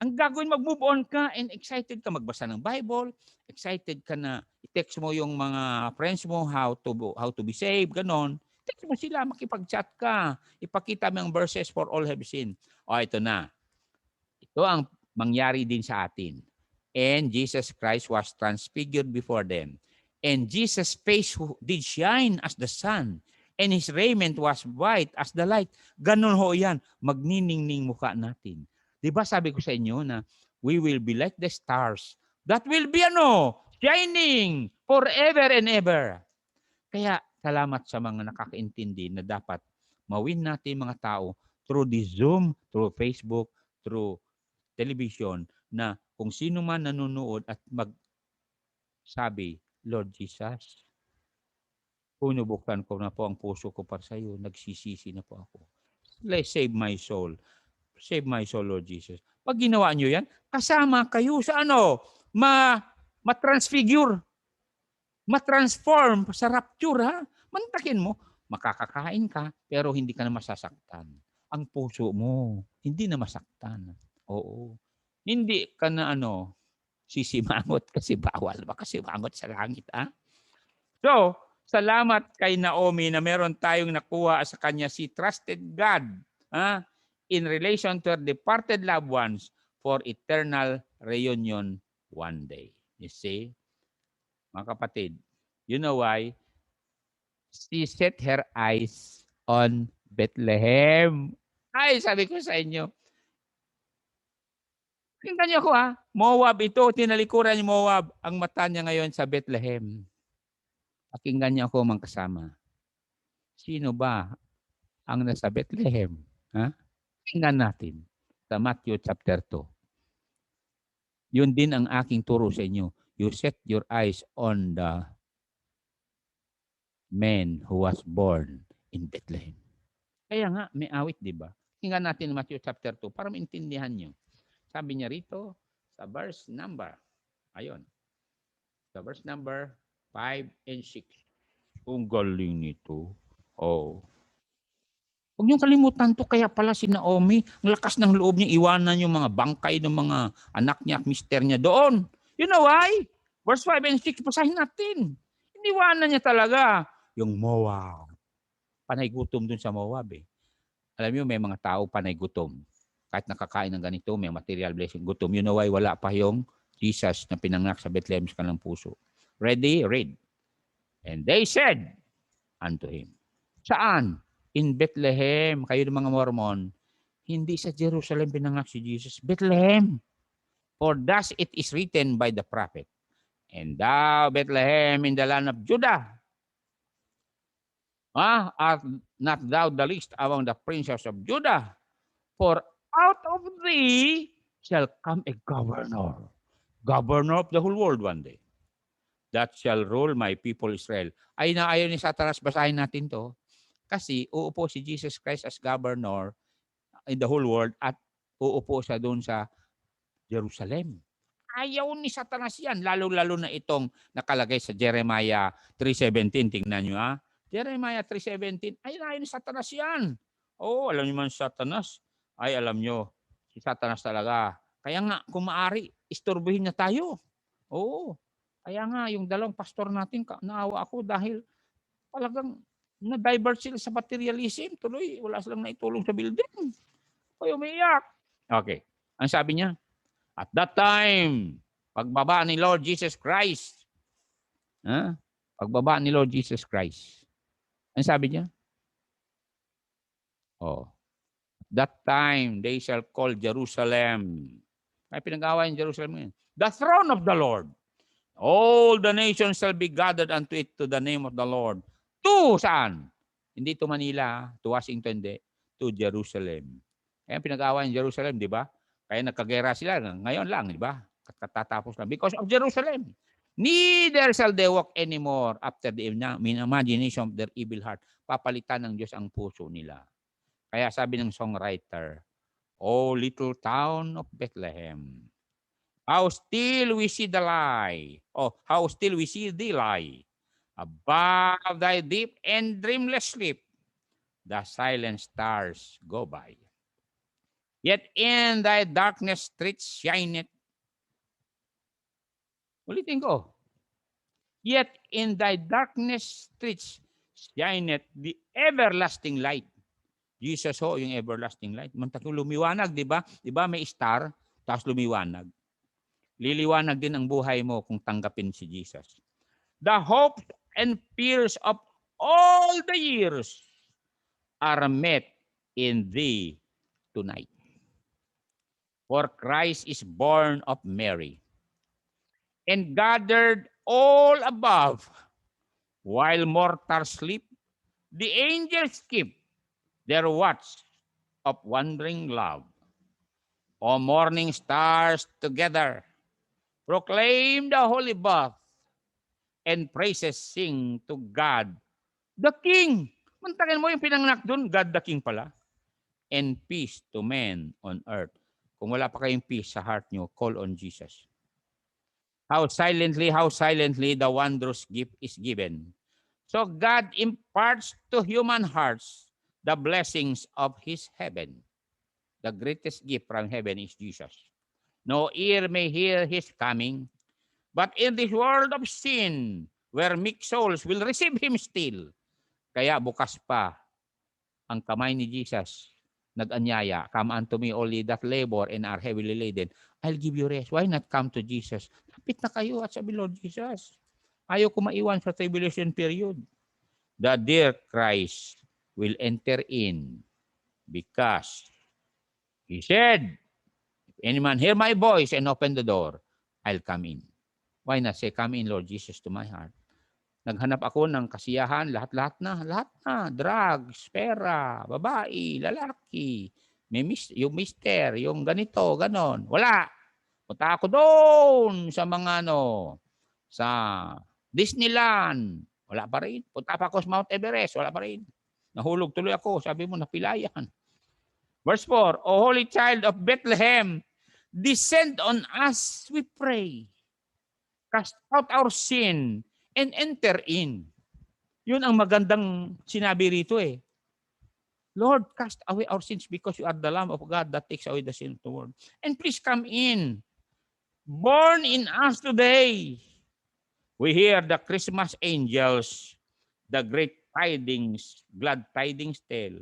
ang gagawin, mag-move on ka and excited ka magbasa ng Bible, excited ka na i-text mo yung mga friends mo how to be saved, ganon. Text mo sila, makipag-chat ka, ipakita mo ang verses for all have seen. Ito na. Ito ang mangyari din sa atin. And Jesus Christ was transfigured before them. And Jesus' face did shine as the sun, and His raiment was white as the light. Ganon ho yan, magniningning mukha natin. Diba sabi ko sa inyo na we will be like the stars that will be shining forever and ever. Kaya salamat sa mga nakakaintindi na dapat mawin natin mga tao through the Zoom, through Facebook, through television, na kung sino man nanonood at magsabi, Lord Jesus, punubuksan ko na po ang puso ko para sa iyo, nagsisisi na po ako. Let's save my soul. Save my soul, Lord Jesus. Pag ginawa nyo yan, kasama kayo sa ma-transfigure, ma-transform sa rapture, Mantakin mo, makakakain ka, pero hindi ka na masasaktan. Ang puso mo, hindi na masaktan. Oo. Hindi ka na sisimangot kasi bawal ba kasi mangot sa langit, So, salamat kay Naomi na meron tayong nakuha sa kanya si trusted God, in relation to her departed loved ones for eternal reunion one day. You see? Mga kapatid, you know why? She set her eyes on Bethlehem. Ay, sabi ko sa inyo, tingnan niyo ako Moab ito, tinalikuran ni Moab. Ang mata niya ngayon sa Bethlehem. Pakinggan niyo ako mga kasama. Sino ba ang nasa Bethlehem? Tingnan natin sa Matthew chapter 2. Yun din ang aking turo sa inyo. You set your eyes on the man who was born in Bethlehem. Kaya nga, may awit, di ba? Tingnan natin Matthew chapter 2 para maintindihan nyo. Sabi niya rito sa verse number, sa verse number 5 and 6. Ang galing nito. Oh. Huwag niyong kalimutan to, kaya pala si Naomi, ang lakas ng loob niya, iwanan yung mga bangkay ng mga anak niya at mister niya doon. You know why? Verse 5 and 6, basahin natin. Iniwanan niya talaga yung Moab. Panay gutom dun sa Moab eh. Alam niyo, may mga tao panay gutom. Kahit nakakain ng ganito, may material blessing, gutom. You know why? Wala pa yung Jesus na pinanganak sa Bethlehem sa kanilang puso. Ready? Read. And they said unto him, saan? In Bethlehem, kayo ng mga Mormon, hindi sa Jerusalem pinanganak si Jesus, Bethlehem. For thus it is written by the prophet, and thou, Bethlehem, in the land of Judah, art not thou the least among the princes of Judah, for out of thee shall come a governor of the whole world one day, that shall rule my people Israel. Ay na ayaw ni Satanas, basahin natin to. Kasi uupo si Jesus Christ as governor in the whole world at uupo siya doon sa Jerusalem. Ayaw ni Satanas yan, lalo-lalo na itong nakalagay sa Jeremiah 3:17. Tingnan nyo Jeremiah 3:17, ayaw ni Satanas yan. Oo, alam nyo man Satanas. Ay, alam nyo, si Satanas talaga. Kaya nga, kung maaari, istorbohin niya tayo. Oo. Kaya nga, yung dalawang pastor natin, naawa ako dahil talagang na-divert sila sa materialism. Tuloy, wala silang naitulong sa building. Kaya umiiyak. Okay. Ang sabi niya, at that time, pagbaba ni Lord Jesus Christ, pagbaba ni Lord Jesus Christ, ang sabi niya? That time, they shall call Jerusalem. Ay pinag-away ng Jerusalem ngayon. The throne of the Lord. All the nations shall be gathered unto it to the name of the Lord. To saan? Hindi to Manila, to Washington, to Jerusalem. Kaya pinag-away ng Jerusalem, di ba? Kaya nagkagera sila ngayon lang, di ba? Katatapos lang. Because of Jerusalem. Neither shall they walk anymore after the imagination of their evil heart. Papalitan ng Diyos ang puso nila. Kaya sabi ng songwriter, O little town of Bethlehem, how still we see the lie. How still we see the lie. Above thy deep and dreamless sleep, the silent stars go by. Yet in thy darkness streets shineth. Ulitin ko. Yet in thy darkness streets shineth the everlasting light. Jesus yung everlasting light. Mantak yung lumiwanag, di ba? Di ba may star, tapos lumiwanag. Liliwanag din ang buhay mo kung tanggapin si Jesus. The hope and fears of all the years are met in thee tonight. For Christ is born of Mary and gathered all above. While mortals sleep, the angels keep their watch of wandering love. O morning stars together, proclaim the holy birth, and praises sing to God, the King. Mantakin mo yung pinanganak doon, God the King pala. And peace to men on earth. Kung wala pa kayong peace sa heart nyo, call on Jesus. How silently the wondrous gift is given. So God imparts to human hearts the blessings of his heaven. The greatest gift from heaven is Jesus. No ear may hear his coming, but in this world of sin, where meek souls will receive him still. Kaya bukas pa ang kamay ni Jesus, nag-anyaya, come unto me only that labor and are heavily laden, I'll give you rest. Why not come to Jesus? Lapit na kayo at sabi, Lord Jesus, ayaw ko maiwan sa tribulation period. The dear Christ will enter in because he said, if any man hear my voice and open the door, I'll come in. Why not say, come in, Lord Jesus, to my heart. Naghanap ako ng kasiyahan, lahat na, drugs, pera, babae, lalaki, yung mister, yung ganito, ganon. Wala. Punta ako doon sa mga sa Disneyland. Wala pa rin. Punta pa ako sa Mount Everest. Wala pa rin. Nahulog tuloy ako. Sabi mo, napilayan. Verse 4, O Holy Child of Bethlehem, descend on us, we pray. Cast out our sin and enter in. Yun ang magandang sinabi rito eh. Lord, cast away our sins because you are the Lamb of God that takes away the sin of the world. And please come in. Born in us today. We hear the Christmas angels, the great tidings, glad tidings tell.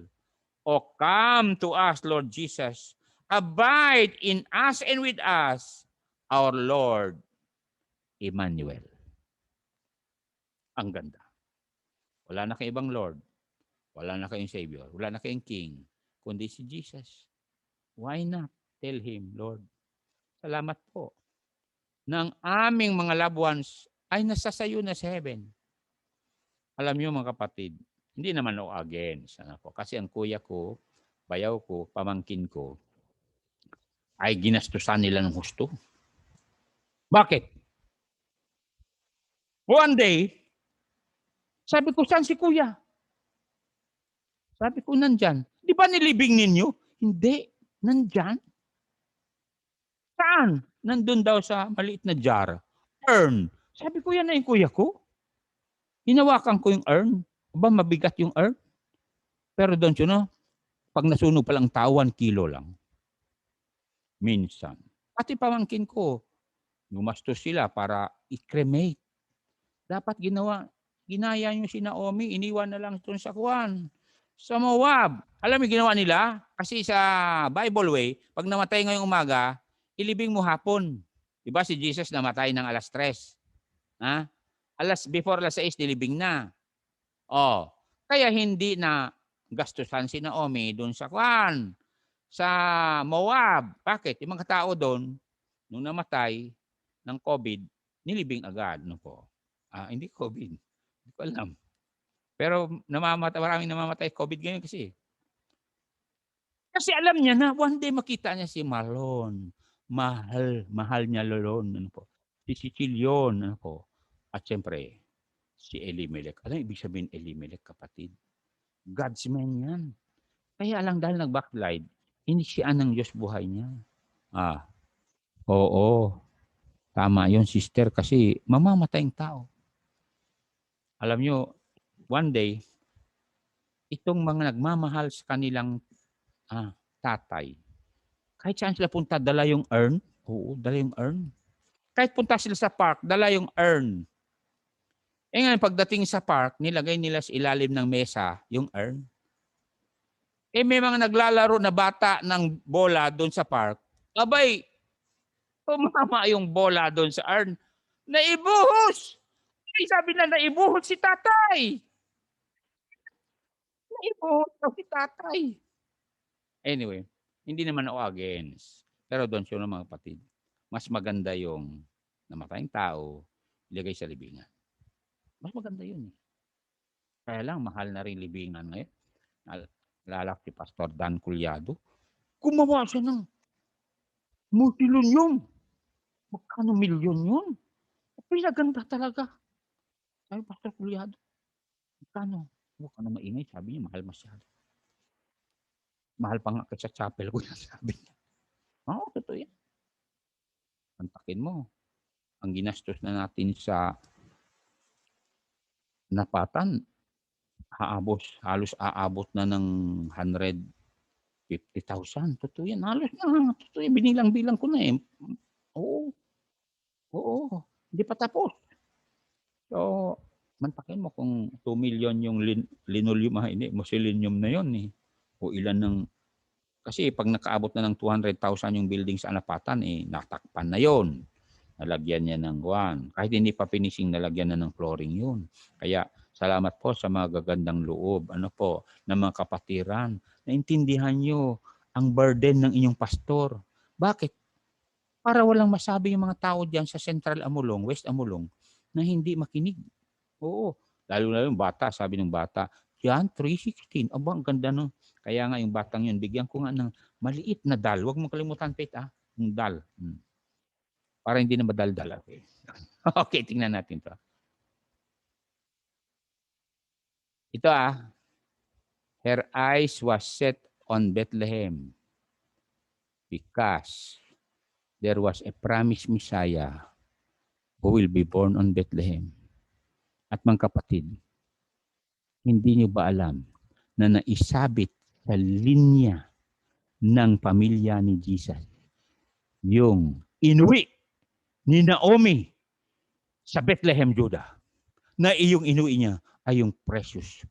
O come to us, Lord Jesus. Abide in us and with us, our Lord Emmanuel. Ang ganda. Wala na kayong ibang Lord. Wala na kayong Savior. Wala na kayong King. Kundi si Jesus. Why not? Tell Him, Lord, salamat po na ang aming mga loved ones ay nasa sayo na sa heaven. Alam niyo mga kapatid, hindi naman ako against. Kasi ang kuya ko, bayaw ko, pamangkin ko, ay ginastusan nila ng husto. Bakit? One day, sabi ko, saan si kuya? Sabi ko, nandyan. Di ba nilibing ninyo? Hindi, nandyan. Saan? Nandun daw sa maliit na jar. Urn. Sabi ko, yan na yung kuya ko. Hinawakan ko yung urn. Aba, mabigat yung urn. Pero don't you know, pag nasunog palang tao, 1 kilo lang. Minsan. Pati pamangkin ko, gumastos sila para i-cremate. Dapat ginaya nyo si Naomi, iniwan na lang ito sa Kuwan. Sa Moab. Alam mo ginawa nila? Kasi sa Bible way, pag namatay ngayong umaga, ilibing mo hapon. Diba si Jesus namatay ng alas 3? Ha? Before alas 6, nilibing na. Oh, kaya hindi na gastusan si Naomi doon sa Kuwan. Sa Moab. Bakit? Yung mga tao doon, nung namatay ng COVID, nilibing agad. No po? Hindi COVID. Hindi ko alam. Pero maraming namamatay COVID ngayon kasi. Kasi alam niya na one day makita niya si Marlon. Mahal niya Lolon. Ano po? Si Cecilion. Ano po? At siyempre, si Elimelech. Alam ibig sabihin Elimelech, kapatid? God's man yan. Kaya lang dahil nag-backslide, inisian ng Diyos buhay niya. Oo. Tama yun, sister, kasi mamamatay ang tao. Alam nyo, one day, itong mga nagmamahal sa kanilang tatay, kahit saan sila punta, dala yung urn. Oo, dala yung urn. Kahit punta sila sa park, dala yung urn. Ngayon, pagdating sa park, nilagay nila sa ilalim ng mesa yung urn. May mga naglalaro na bata ng bola doon sa park. Abay, tumama yung bola doon sa urn. Naibuhos! Sabi na naibuhos si tatay. Naibuhos daw si tatay. Anyway, hindi naman ako against. Pero don't you know mga kapatid, mas maganda yung namatayang tao, ilagay sa libingan. Mas maganda yun eh. Kaya lang, mahal na rin libingan ngayon. Lalak si Pastor Dan Culyado. Gumawa siya ng multi-milyon. Magkano milyon yun? Pinaganda talaga. Sabi Pastor Culyado, magkano? Huwag ka na maingay. Sabi niya, mahal masyado. Mahal pa nga sa chapel ko yan, sabi niya. Oo, totoo yan. Pantakin mo. Ang ginastos na natin sa napatan, halos aabot na ng 150,000. Totoo yan. Halos na. Totoo yan. Binilang-bilang ko na eh. Oo. Hindi pa tapos. So, mantakin mo kung 2 million yung linoleum, hindi, musilinium na yun eh. O ilan ng, kasi pag nakaabot na ng 200,000 yung building sa Anapatan, natakpan na yon. Nalagyan niya ng kahit hindi pa finishing, nalagyan na ng flooring yun. Kaya, salamat po sa mga gagandang loob, ng mga kapatiran. Naintindihan nyo ang burden ng inyong pastor. Bakit? Para walang masabi yung mga tao diyan sa Central Amulong, West Amulong, na hindi makinig. Oo. Lalo na yung bata, sabi ng bata, John 3:16. Aba, ang ganda no. Kaya nga yung batang yun, bigyan ko nga ng maliit na dal. Huwag mo kalimutan, Pete, yung dal. Para hindi na madaldal. Okay. Okay, tingnan natin to. Ito her eyes was set on Bethlehem because there was a promised Messiah who will be born on Bethlehem. At mga kapatid, hindi niyo ba alam na naisabit sa linya ng pamilya ni Jesus yung inuwi ni Naomi sa Bethlehem, Judah, na iyong inuwi niya ay yung precious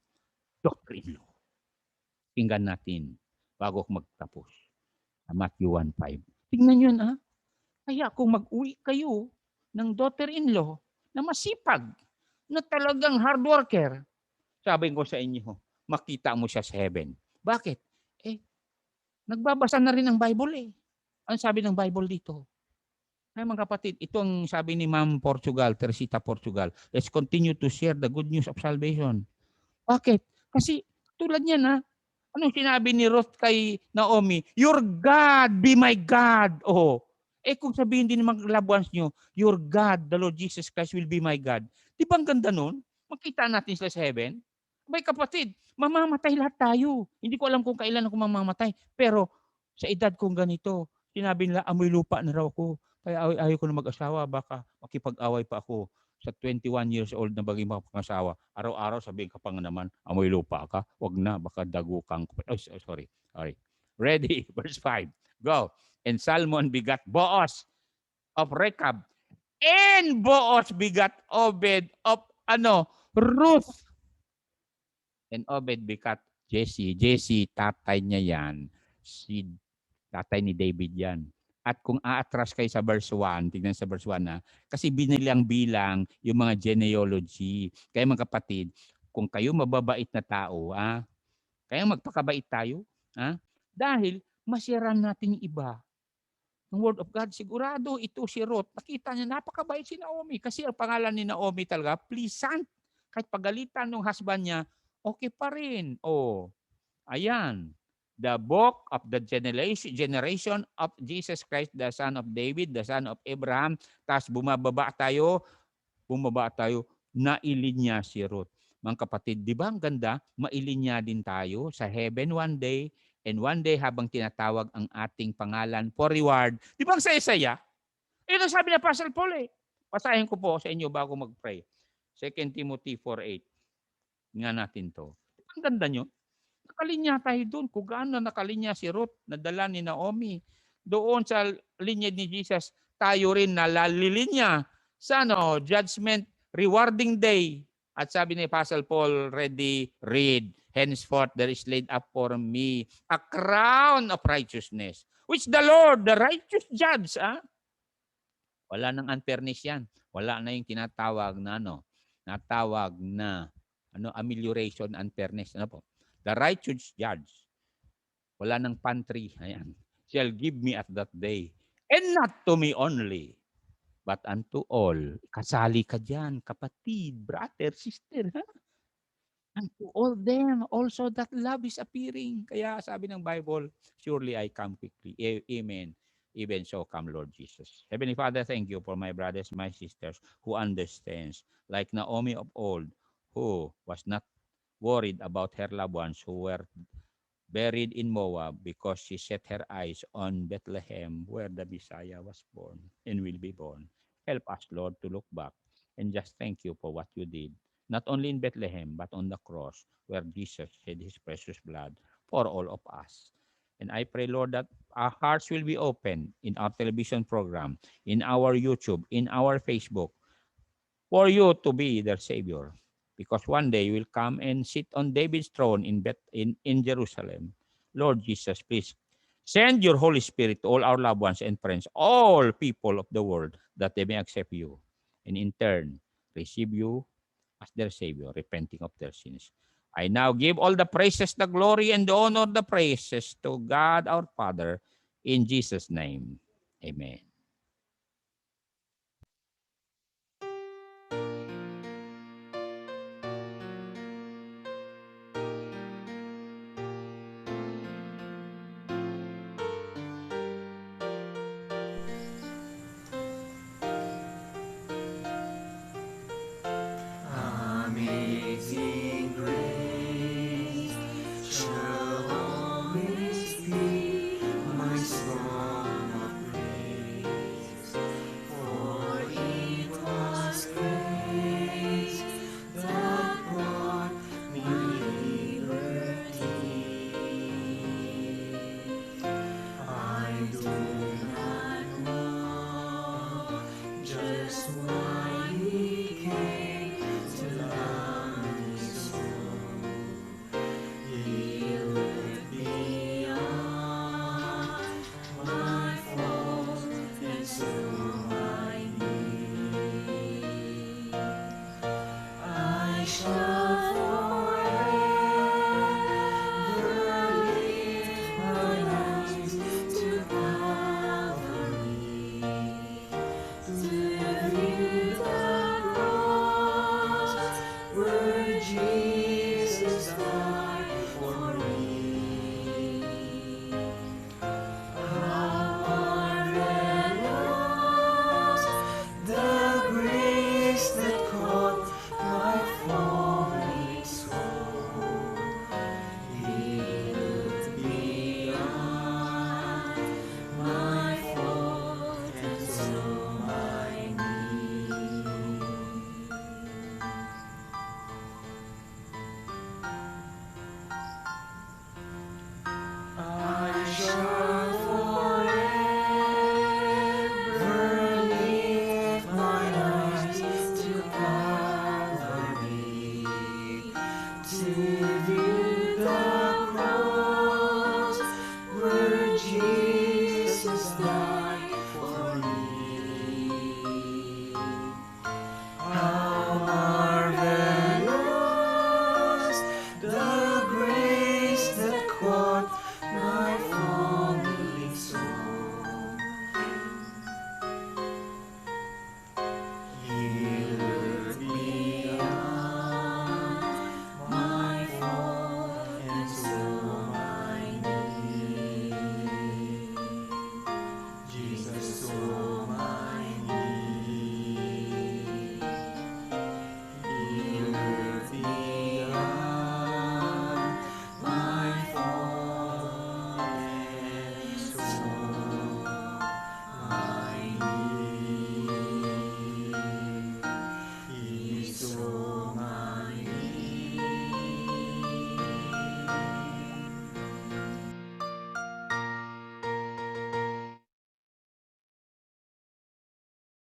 daughter-in-law. Tingnan natin bago ako magtapos sa Matthew 1:5. Tingnan niyo na, kaya kung mag-uwi kayo ng daughter-in-law na masipag, na talagang hard worker, sabi ko sa inyo, makita mo siya sa heaven. Bakit? Nagbabasa na rin ng Bible eh. Ano sabi ng Bible dito? Ay mga kapatid, ito ang sabi ni Ma'am Portugal, Teresita Portugal. Let's continue to share the good news of salvation. Bakit? Kasi tulad niyan ha, anong sinabi ni Ruth kay Naomi? Your God be my God. Oh. Kung sabihin din ng mga loved ones nyo, your God, the Lord Jesus Christ will be my God. Di ba ang ganda nun? Makita natin sila sa heaven. May kapatid, mamamatay lahat tayo. Hindi ko alam kung kailan ako mamamatay. Pero sa edad kong ganito, sinabi nila, amoy lupa na raw ako. Kaya ayaw ko na mag-asawa, baka makipag-away pa ako sa 21 years old na baging makapangasawa. Araw-araw sabihin ka pa nga naman, amoy lupa ka. Wag na, baka dago kang. Oh, sorry. Ready? Verse 5. Go. And Salmon begat Boaz of Rechab. And Boaz begat Obed of Ruth. And Obed begat Jesse. Jesse, tatay niya yan. Si tatay ni David yan. At kung aatras kayo sa verse 1, tignan sa verse 1 na, kasi binilang bilang yung mga genealogy. Kaya mga kapatid, kung kayo mababait na tao, kaya magpakabait tayo, dahil masiran natin yung iba. Ang word of God, sigurado ito si Ruth. Nakita niya, napakabait si Naomi. Kasi ang pangalan ni Naomi talaga, pleasant. Kahit pagalitan ng husband niya, okay pa rin. Ayan. The book of the generation of Jesus Christ, the son of David, the son of Abraham. Tapos bumaba tayo, nailinya si Ruth. Mga kapatid, di ba ang ganda? Mailinya din tayo sa heaven one day. And one day habang tinatawag ang ating pangalan for reward. Di ba ang saya-saya? Ito sabi na Apostle Paul eh. Pasahin ko po sa inyo bago mag-pray. 2 Timothy 4:8. Nga natin to. Ang ganda nyo. Nakalinya tayo doon. Kung gaano nakalinya si Ruth, nadala ni Naomi. Doon sa linya ni Jesus, tayo rin nalalilinya sa judgment, rewarding day. At sabi ni Apostle Paul, read. Henceforth there is laid up for me a crown of righteousness, which the Lord, the righteous judge, wala nang unfairness yan. Wala na yung tinatawag na amelioration, unfairness. The righteous judge, wala nang pantry, ayan, shall give me at that day, and not to me only, but unto all. Kasali ka dyan, kapatid, brother, sister, and to all them also that love is appearing. Kaya sabi ng Bible, surely I come quickly. Amen. Even so come Lord Jesus. Heavenly Father, thank you for my brothers, my sisters who understands, like Naomi of old, who was not worried about her loved ones who were buried in Moab because she set her eyes on Bethlehem where the Messiah was born and will be born. Help us, Lord, to look back and just thank you for what you did, not only in Bethlehem, but on the cross where Jesus shed his precious blood for all of us. And I pray, Lord, that our hearts will be open in our television program, in our YouTube, in our Facebook, for you to be their Savior. Because one day you will come and sit on David's throne in Jerusalem. Lord Jesus, please send your Holy Spirit to all our loved ones and friends, all people of the world, that they may accept you and in turn receive you as their Savior, repenting of their sins. I now give all the praises, the glory, and the honor, the praises to God our Father, in Jesus' name. Amen. Amazing grace shall always be my song of praise.